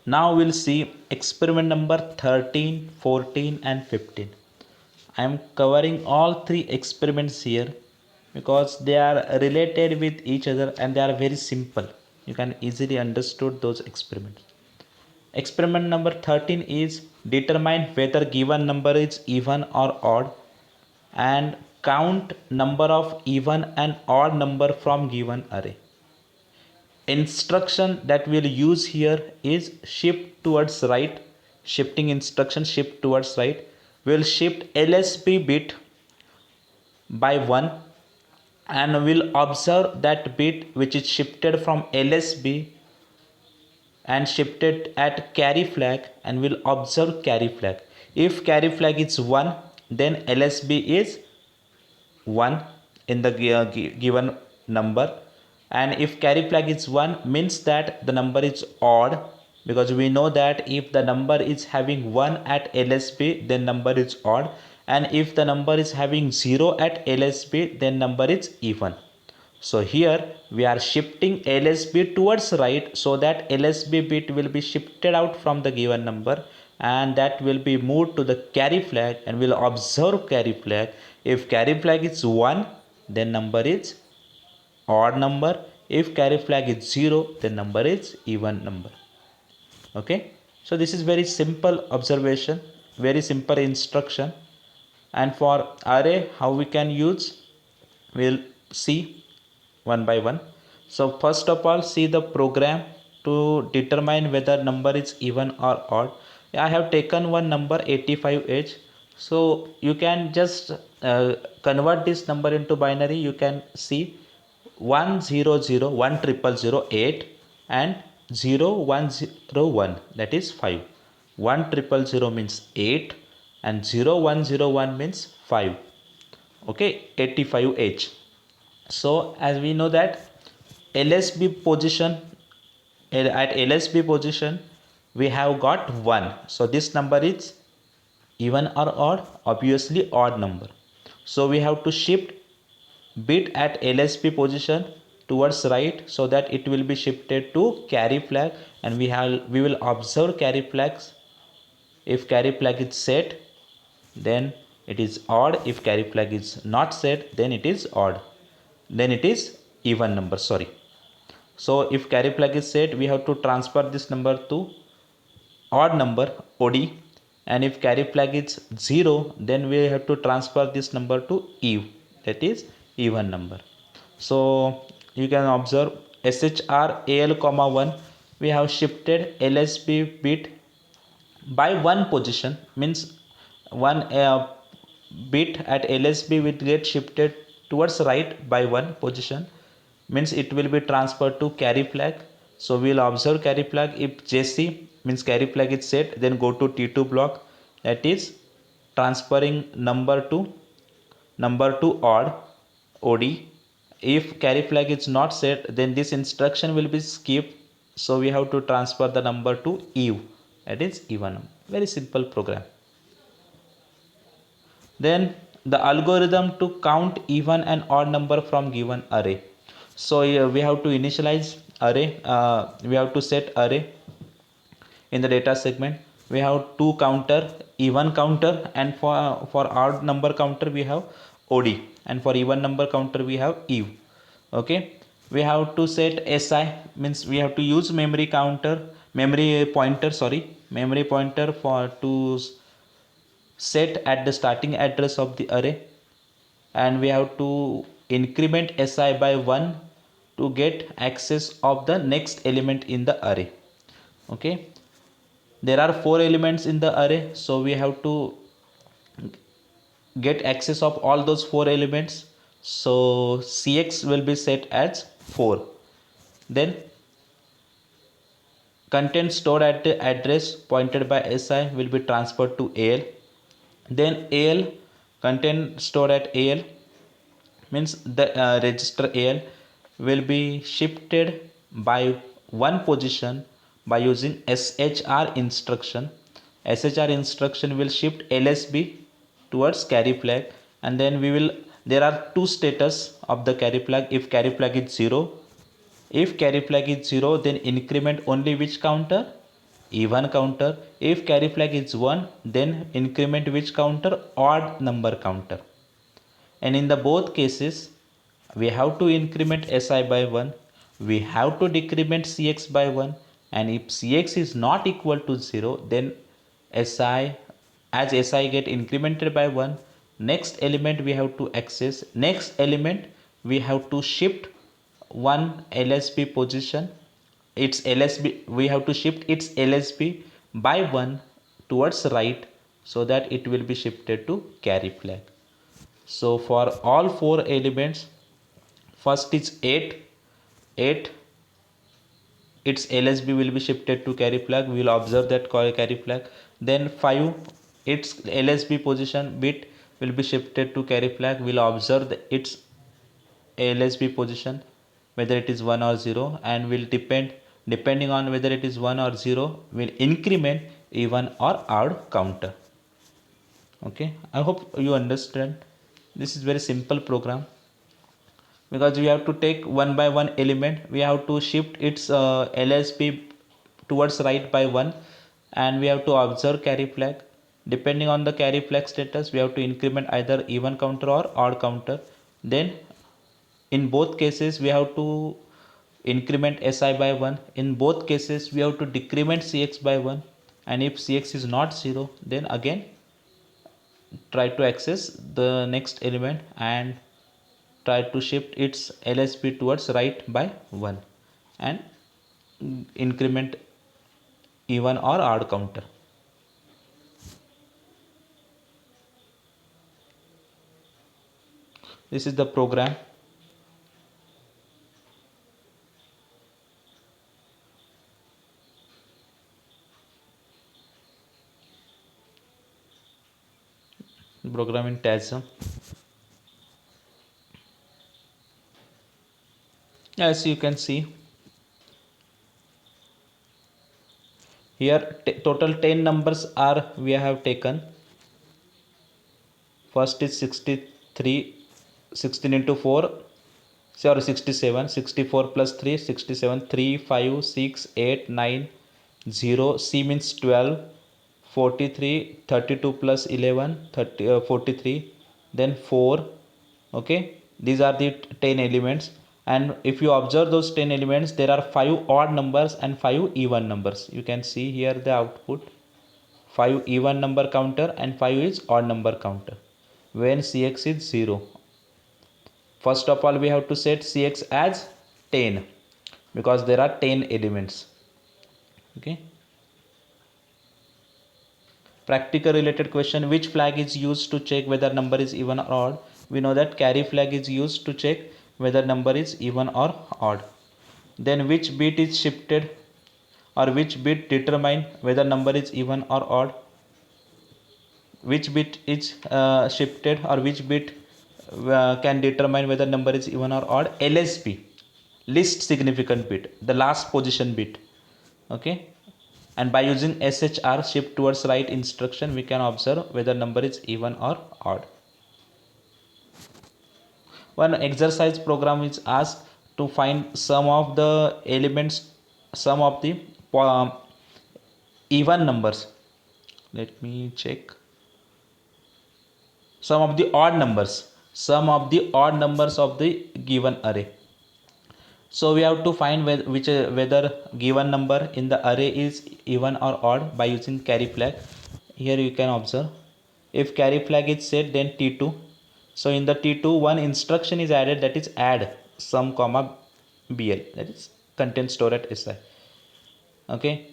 Now we'll see experiment number 13, 14 and 15. I am covering all three experiments here because they are related with each other and they are very simple. You can easily understood those experiments. Experiment number 13 is determine whether given number is even or odd and count number of even and odd number from given array. Instruction that we'll use here is shift towards right. Shifting instruction, shift towards right. We'll shift LSB bit by 1 and we'll observe that bit which is shifted from LSB and shifted at carry flag, and we'll observe carry flag. If carry flag is 1, then LSB is 1 in the given number, and if carry flag is 1 means that the number is odd, because we know that if the number is having 1 at LSB then number is odd, and if the number is having 0 at LSB then number is even. So here we are shifting LSB towards right so that LSB bit will be shifted out from the given number and that will be moved to the carry flag, and we'll observe carry flag. If carry flag is 1 then number is odd number. If carry flag is 0 then number is even number. Okay, so this is very simple observation, very simple instruction. And for array how we can use, we'll see one by one. So first of all, see the program to determine whether number is even or odd. I have taken one number 85H, so you can just convert this number into binary. You can see 100 10008 and 0101, that is 5. 1000 means 8 and 0101 means 5. Okay, 85H. So as we know that LSB position, at LSB position we have got 1, so this number is even or odd, obviously odd number. So we have to shift bit at LSB position towards right so that it will be shifted to carry flag, and we will observe carry flags. If carry flag is set then it is odd, if carry flag is not set then it is odd, then it is even number, sorry. So if carry flag is set, we have to transfer this number to odd number, OD, and if carry flag is 0 then we have to transfer this number to eve, that is even number. So you can observe SHR AL, 1, we have shifted LSB bit by 1 position, means one bit at LSB will get shifted towards right by 1 position, means it will be transferred to carry flag. So we will observe carry flag. If JC means carry flag is set, then go to T2 block, that is transferring number to odd, OD. If carry flag is not set then this instruction will be skipped, so we have to transfer the number to eve, that is even number. Very simple program. Then the algorithm to count even and odd number from given array. So here we have to initialize array, we have to set array. In the data segment we have two counter, even counter, and for odd number counter we have OD, and for even number counter we have eve. Okay, we have to set SI, means we have to use memory pointer for to set at the starting address of the array, and we have to increment SI by 1 to get access of the next element in the array. Okay, there are 4 elements in the array, so we have to get access of all those 4 elements. So CX will be set as 4. Then content stored at the address pointed by SI will be transferred to AL. Then AL, content stored at AL, means the register AL will be shifted by 1 position by using SHR instruction. SHR instruction will shift LSB towards carry flag, and then there are two status of the carry flag. If carry flag is 0, then increment only which counter? even counter. If carry flag is 1, then increment which counter? Odd number counter. And in the both cases, we have to increment Si by 1, we have to decrement Cx by 1, and if Cx is not equal to 0, then Si, as Si get incremented by 1, next element we have to access, next element we have to shift one LSB position, its LSB, we have to shift its LSB by 1 towards right, so that it will be shifted to carry flag. So for all four elements, first is 8, its LSB will be shifted to carry flag, we will observe that carry flag. Then 5, its LSB position bit will be shifted to carry flag, we will observe its LSB position whether it is 1 or 0, and will depending on whether it is 1 or 0, will increment even or odd counter. Okay, I hope you understand. This is very simple program, because we have to take one by one element, we have to shift its LSB towards right by 1, and we have to observe carry flag. Depending on the carry flag status, we have to increment either even counter or odd counter. Then in both cases we have to increment Si by 1, in both cases we have to decrement Cx by 1, and if Cx is not 0, then again try to access the next element and try to shift its LSB towards right by 1 and increment even or odd counter. This is the program. Program in TASM. As you can see here, total 10 numbers are we have taken. First is 63, 16 into 4, sorry 67, 64 plus 3, 67, 3, 5, 6, 8, 9, 0, C means 12, 43, 32 plus 11, 43, then 4. Okay, these are the 10 elements, and if you observe those 10 elements, there are 5 odd numbers and 5 even numbers. You can see here the output, 5 even number counter and 5 is odd number counter when Cx is 0. First of all we have to set Cx as 10 because there are 10 elements. Okay, practical related question, which flag is used to check whether number is even or odd? We know that carry flag is used to check whether number is even or odd. Then which bit is shifted, or which bit determine whether number is even or odd? Which bit is shifted, or which bit can determine whether number is even or odd? LSB, least significant bit, the last position bit. Okay, and by using SHR, shift towards right instruction, we can observe whether number is even or odd. One exercise program is asked to find sum of the elements, sum of the even numbers. Let me check. Sum of the odd numbers, sum of the odd numbers of the given array. So we have to find whether given number in the array is even or odd by using carry flag. Here you can observe, if carry flag is set, then T2. So in the T2, one instruction is added, that is add sum comma BL, that is content store at SI. Okay,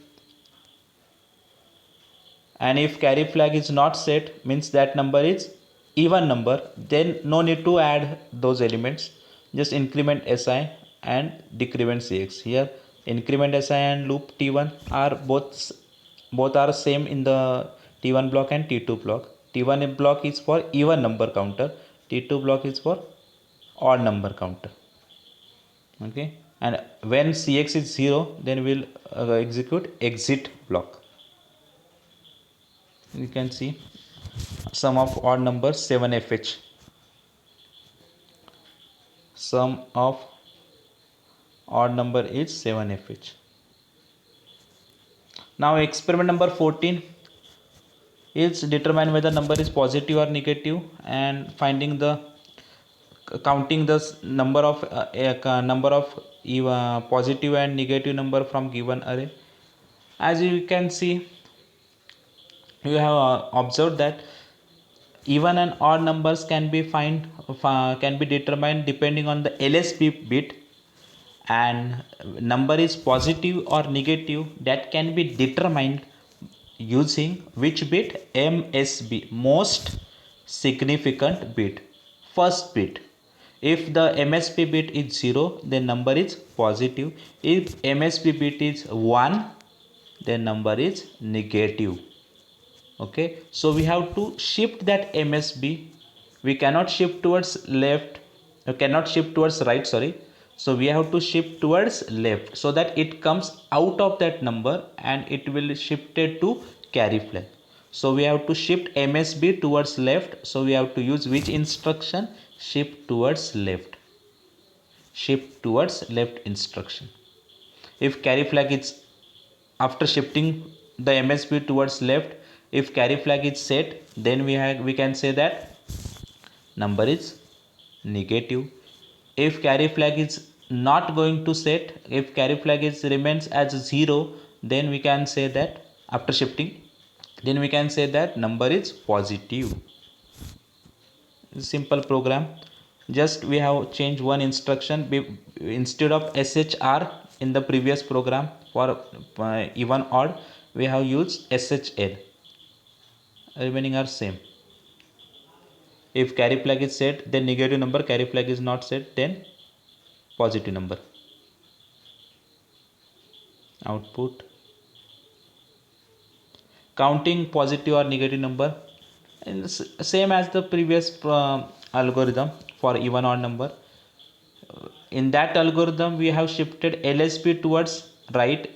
and if carry flag is not set, means that number is even number, then no need to add those elements, just increment Si and decrement Cx. Here increment Si and loop T1 are both are same in the T1 block and T2 block. T1 block is for even number counter, T2 block is for odd number counter. Okay, and when Cx is 0, then we'll execute exit block. You can see sum of odd numbers 7fh, sum of odd number is 7fh. Now experiment number 14 is determine whether number is positive or negative and finding the counting the number of positive and negative number from given array. As you can see, you have observed that even and odd numbers can be can be determined depending on the LSB bit, and number is positive or negative that can be determined using which bit? MSB, most significant bit, first bit. If the MSB bit is 0, then number is positive. If MSB bit is 1, then number is negative. Okay, so we have to shift that MSB. We cannot shift towards left, cannot shift towards right, sorry. So we have to shift towards left so that it comes out of that number and it will shifted to carry flag. So we have to shift MSB towards left. So we have to use which instruction? Shift towards left. Shift towards left instruction. If carry flag is, after shifting the MSB towards left, if carry flag is set, then we can say that number is negative. If carry flag is not going to set, if carry flag is remains as 0, then we can say that after shifting, then we can say that number is positive. Simple program. Just we have changed one instruction. Instead of SHR in the previous program for even odd, we have used SHL. Remaining are same. If carry flag is set, then negative number. Carry flag is not set, then positive number. Output. Counting positive or negative number, and same as the previous algorithm for even odd number. In that algorithm, we have shifted LSB towards right.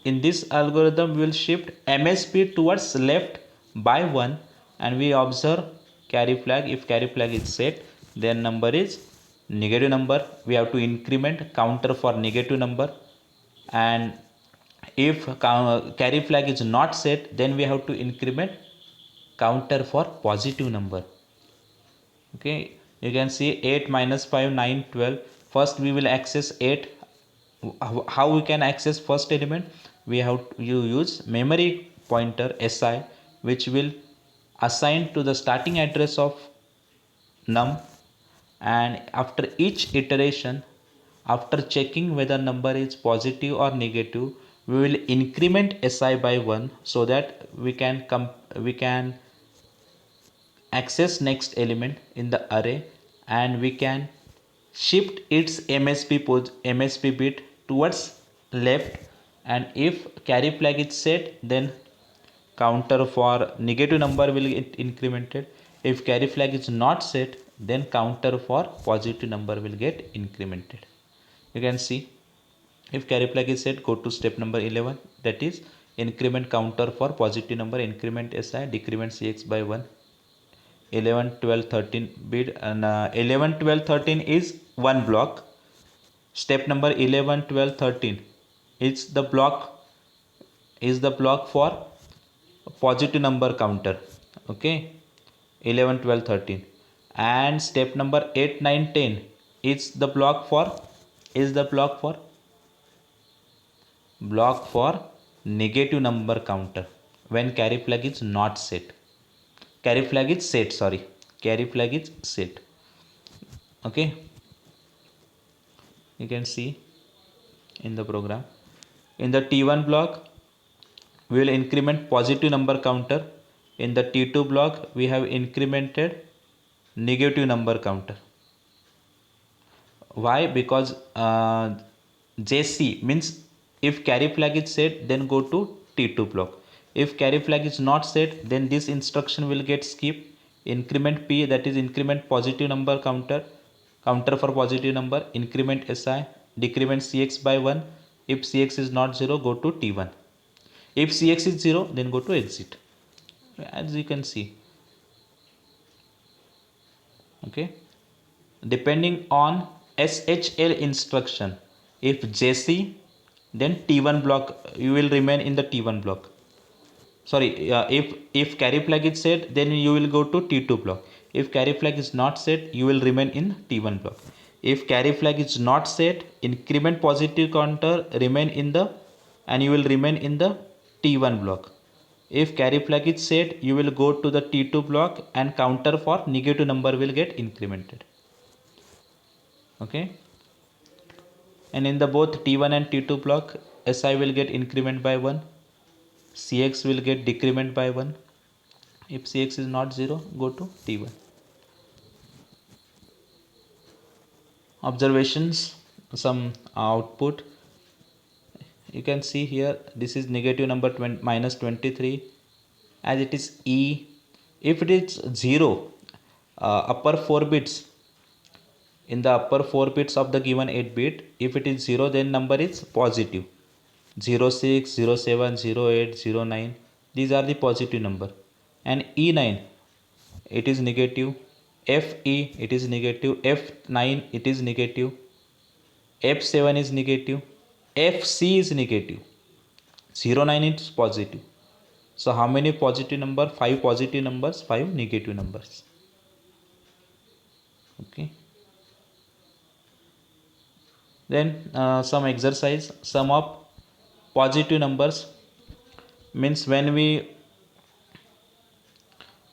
In this algorithm, we will shift MSB towards left by 1, and we observe carry flag. If carry flag is set, then number is negative number. We have to increment counter for negative number, and if carry flag is not set, then we have to increment counter for positive number. Okay, you can see 8 minus 5 9 12. First we will access 8. How we can access first element? We have to use memory pointer SI, which will assign to the starting address of num, and after each iteration, after checking whether number is positive or negative, we will increment SI by 1 so that we can access next element in the array, and we can shift its MSB bit towards left. And if carry flag is set, then counter for negative number will get incremented. If carry flag is not set, then counter for positive number will get incremented. You can see, if carry flag is set, go to step number 11, that is increment counter for positive number, increment SI, decrement CX by 1. 11 12 13 bit, and 11 12 13 is one block. Step number 11 12 13 is the block for positive number counter. Okay, 11 12 13. And step number 8 9 10 is the block for negative number counter when carry flag is not set. Carry flag is set, okay. You can see in the program, in the T1 block we will increment positive number counter. In the T2 block we have incremented negative number counter. Why? Because JC means if carry flag is set, then go to T2 block. If carry flag is not set, then this instruction will get skipped. Increment P, that is increment positive number counter for positive number, increment SI, decrement CX by 1. If CX is not 0, go to T1. If CX is 0, then go to exit, as you can see. Okay, depending on SHL instruction, if JC, then T1 block, you will remain in the T1 block. sorry, if carry flag is set, then you will go to T2 block. If carry flag is not set, you will remain in T1 block. If carry flag is not set, increment positive counter remain in the, and you will remain in the T1 block. If carry flag is set, you will go to the T2 block and counter for negative number will get incremented. Okay, and in the both T1 and T2 block, SI will get increment by 1, CX will get decrement by 1. If CX is not 0, go to T1. Observations, some output. You can see here, this is negative number minus 23, as it is E. If it is 0, upper 4 bits, in the upper 4 bits of the given 8 bit, if it is 0, then number is positive. 06, 07, 08, 09, these are the positive number. And E9, it is negative. FE, it is negative. F9, it is negative. F7 is negative. FC is negative. 09 is positive. So how many positive number? 5 positive numbers, 5 negative numbers. Okay. Then some exercise. Sum of positive numbers means when we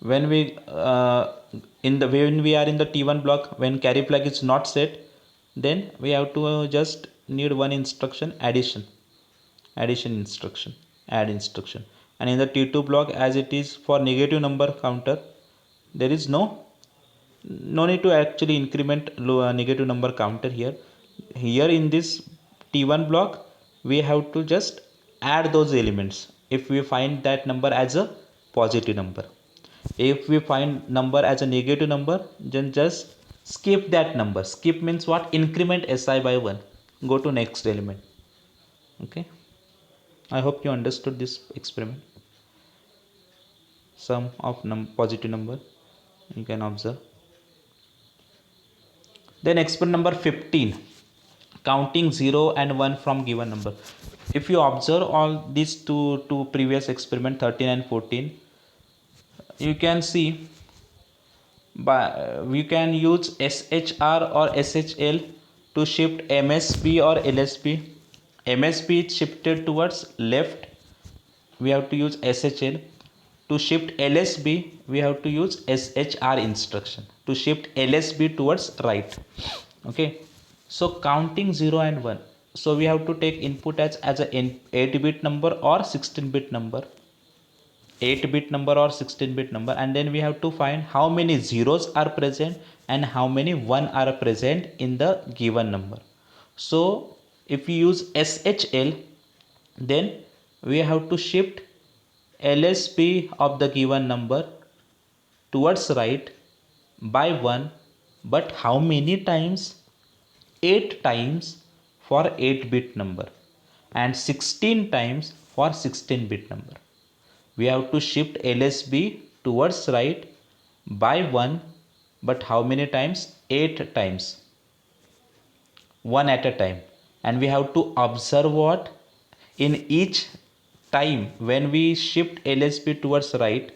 when we are in the T1 block, when carry flag is not set, then we have to just need one instruction, addition instruction, add instruction. And in the T2 block, as it is for negative number counter, there is no need to actually increment negative number counter here. Here in this T1 block, we have to just add those elements if we find that number as a positive number. If we find number as a negative number, then just skip that number. Skip means what? Increment SI by 1. Go to next element. Okay. I hope you understood this experiment. Sum of positive number, you can observe. Then experiment number 15. Counting 0 and 1 from given number. If you observe all these two previous experiment 13 and 14, you can see we can use SHR or SHL to shift MSB or LSB. MSB is shifted towards left, we have to use SHL. To shift LSB, we have to use SHR instruction to shift LSB towards right. Okay, so counting 0 and 1, so we have to take input as a 8-bit number or 16-bit number, 8-bit number or 16-bit number, and then we have to find how many zeros are present and how many 1 are present in the given number. So if we use SHL, then we have to shift LSB of the given number towards right by 1, but how many times? 8 times for 8-bit number and 16 times for 16-bit number. We have to shift LSB towards right by 1, but how many times? 8 times, 1 at a time. And we have to observe what? In each time when we shift LSB towards right,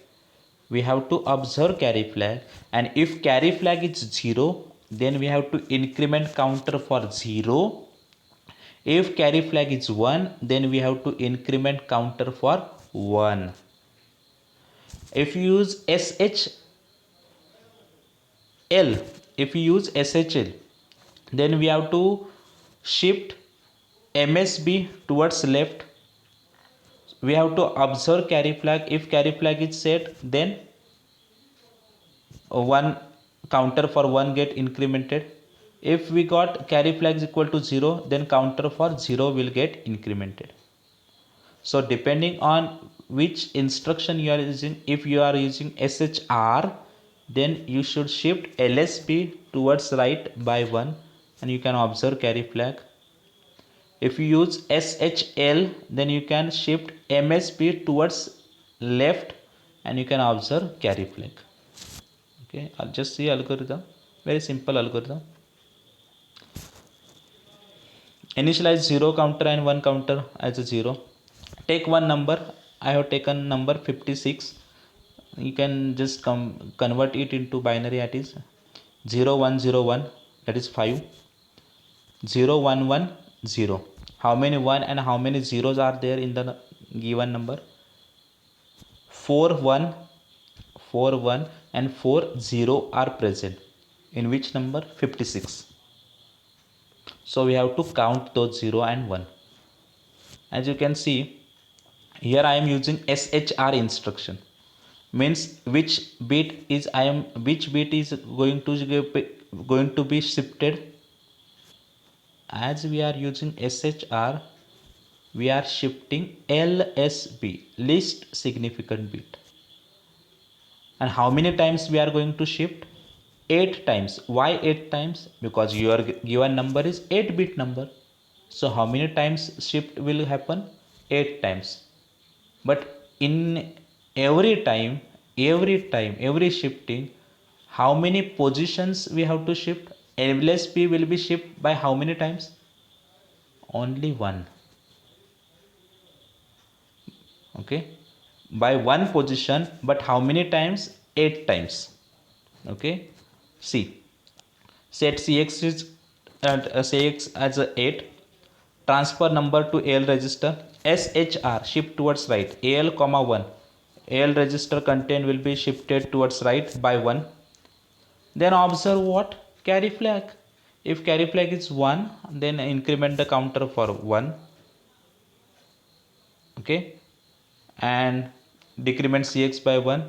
we have to observe carry flag, and if carry flag is 0, then we have to increment counter for 0. If carry flag is 1, then we have to increment counter for 1. If you use SHL, then we have to shift MSB towards left. We have to observe carry flag. If carry flag is set, then 1 counter for 1 get incremented. If we got carry flag is equal to 0, then counter for 0 will get incremented. So depending on which instruction you are using, if you are using SHR, then you should shift LSB towards right by 1 and you can observe carry flag. If you use SHL, then you can shift MSB towards left and you can observe carry flag. Okay, I'll just see algorithm. Very simple algorithm. Initialize 0 counter and 1 counter as a 0. Take one number I have taken number 56. You can just convert it into binary, that is 0101, that is 5, 0110. How many 1 and how many zeros are there in the given number? 4 1, 4 1 and 4 0 are present in which number? 56. So we have to count those 0 and 1. As you can see, here I am using SHR instruction, means which bit is going to be shifted. As we are using SHR, we are shifting LSB, least significant bit. And how many times we are going to shift? 8 times. Why 8 times? Because your given number is 8-bit number. So how many times shift will happen? 8 times. But in every shifting, how many positions we have to shift? LSB will be shifted by how many times? Only 1. Okay, by 1 position, but how many times? 8 times. Okay, see, set cx is cx as a 8, transfer number to AL register. SHR, shift towards right. AL comma 1, AL register content will be shifted towards right by 1. Then observe what? Carry flag. If carry flag is 1, then increment the counter for 1. Okay, and decrement cx by 1,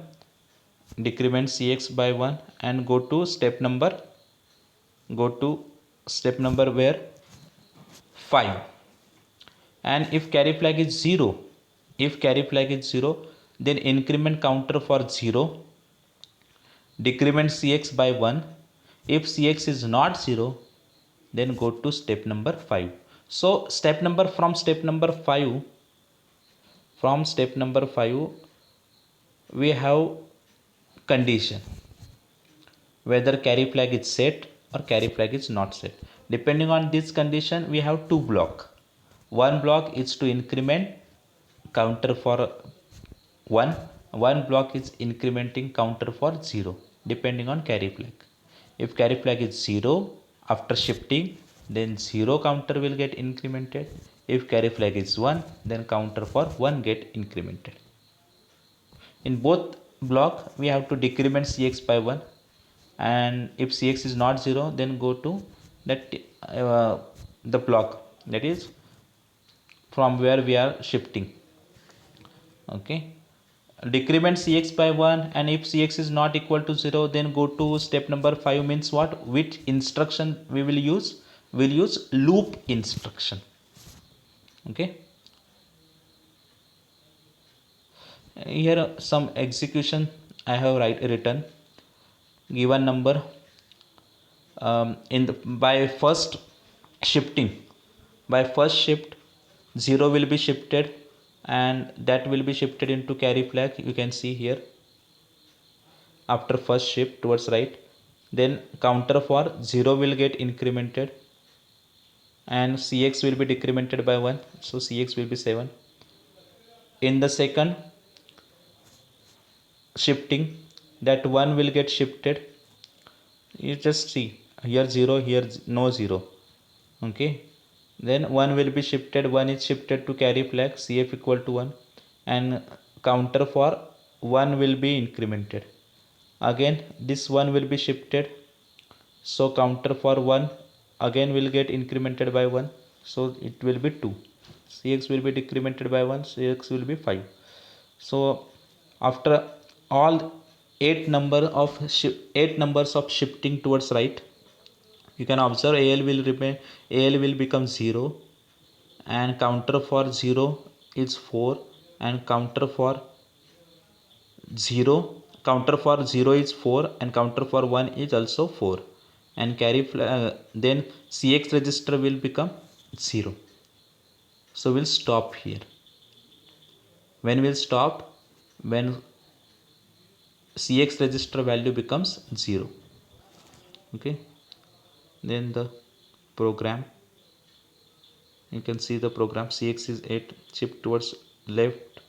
decrement cx by 1, and go to step number where? 5. And if carry flag is 0, then increment counter for 0, decrement cx by 1. If cx is not 0, then go to step number 5. So step number 5, we have condition whether carry flag is set or carry flag is not set. Depending on this condition, we have 2 block. One block is to increment counter for 1. One block is incrementing counter for 0, depending on carry flag. If carry flag is 0, after shifting, then 0 counter will get incremented. If carry flag is 1, then counter for 1 get incremented. In both block, we have to decrement cx by 1, and if cx is not 0, then go to that the block, that is from where we are shifting. Okay, decrement cx by 1, and if cx is not equal to 0, then go to step number 5. Means what? Which instruction we will use? We'll use loop instruction. Okay, here some execution I have written. Given number, by first shift, 0 will be shifted, and that will be shifted into carry flag. You can see here, after first shift towards right, then counter for 0 will get incremented, and cx will be decremented by 1, so cx will be 7. In the second shifting, that 1 will get shifted. You just see here 0, here no 0. Okay, then 1 will be shifted, 1 is shifted to carry flag, cf equal to 1, and counter for 1 will be incremented. Again this 1 will be shifted, so counter for 1 again will get incremented by 1, so it will be 2. Cx will be decremented by 1, cx will be 5. So after all 8 numbers of shifting towards right, you can observe AL will become 0, and counter for 0 is 4, and counter for 0 is 4, and counter for 1 is also 4, and then cx register will become 0. So we'll stop here. When we'll stop? When cx register value becomes 0. Okay, then the program, you can see the program. Cx is 8, shift towards left,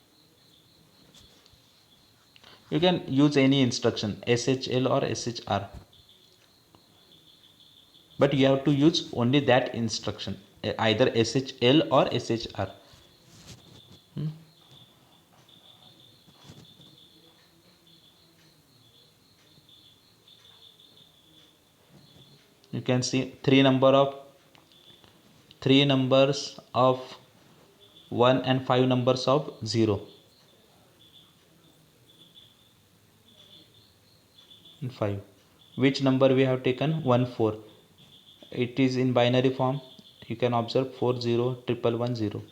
You can use any instruction, SHL or SHR, but you have to use only that instruction, either SHL or SHR. You can see three numbers of 1 and 5 numbers of 0 and 5. Which number we have taken? 1 4. It is in binary form. You can observe 4 0 triple 1 0.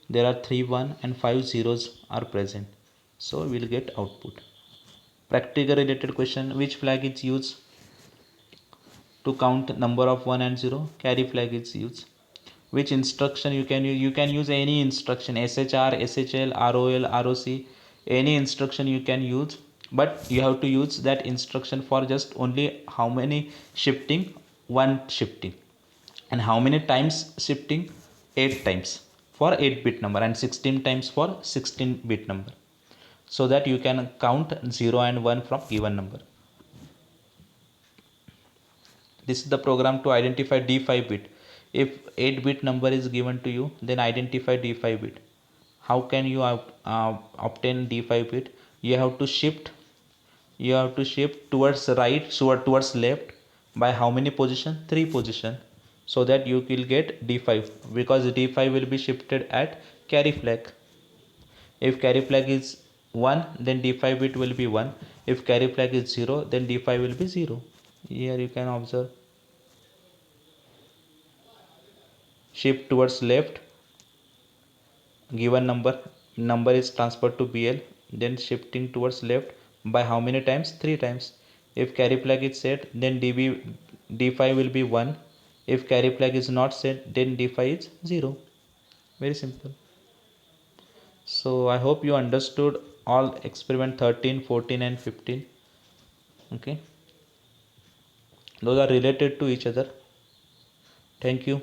There are 3 1 and 5 zeros are present, so we will get output. Practical related question: which flag is used to count number of 1 and 0? Carry flag is used. Which instruction you can use? You can use any instruction, SHR, SHL, ROL, ROC, any instruction you can use, but you have to use that instruction for just only how many shifting? One shifting. And how many times shifting? 8 times for 8 bit number and 16 times for 16 bit number, so that you can count 0 and 1 from given number. This is the program to identify D5 bit. If 8 bit number is given to you, then identify D5 bit. How can you obtain D5 bit? You have to shift towards right, so towards left, by how many position? 3 position, so that you will get D5, because D5 will be shifted at carry flag. If carry flag is 1, then D5 bit will be 1. If carry flag is 0, then D5 will be 0. Here you can observe. Shift towards left, given number is transferred to BL, then shifting towards left by how many times? 3 times. If carry flag is set, then D5 will be 1. If carry flag is not set, then D5 is 0. Very simple. So I hope you understood all experiment 13, 14 and 15. Okay, those are related to each other. Thank you.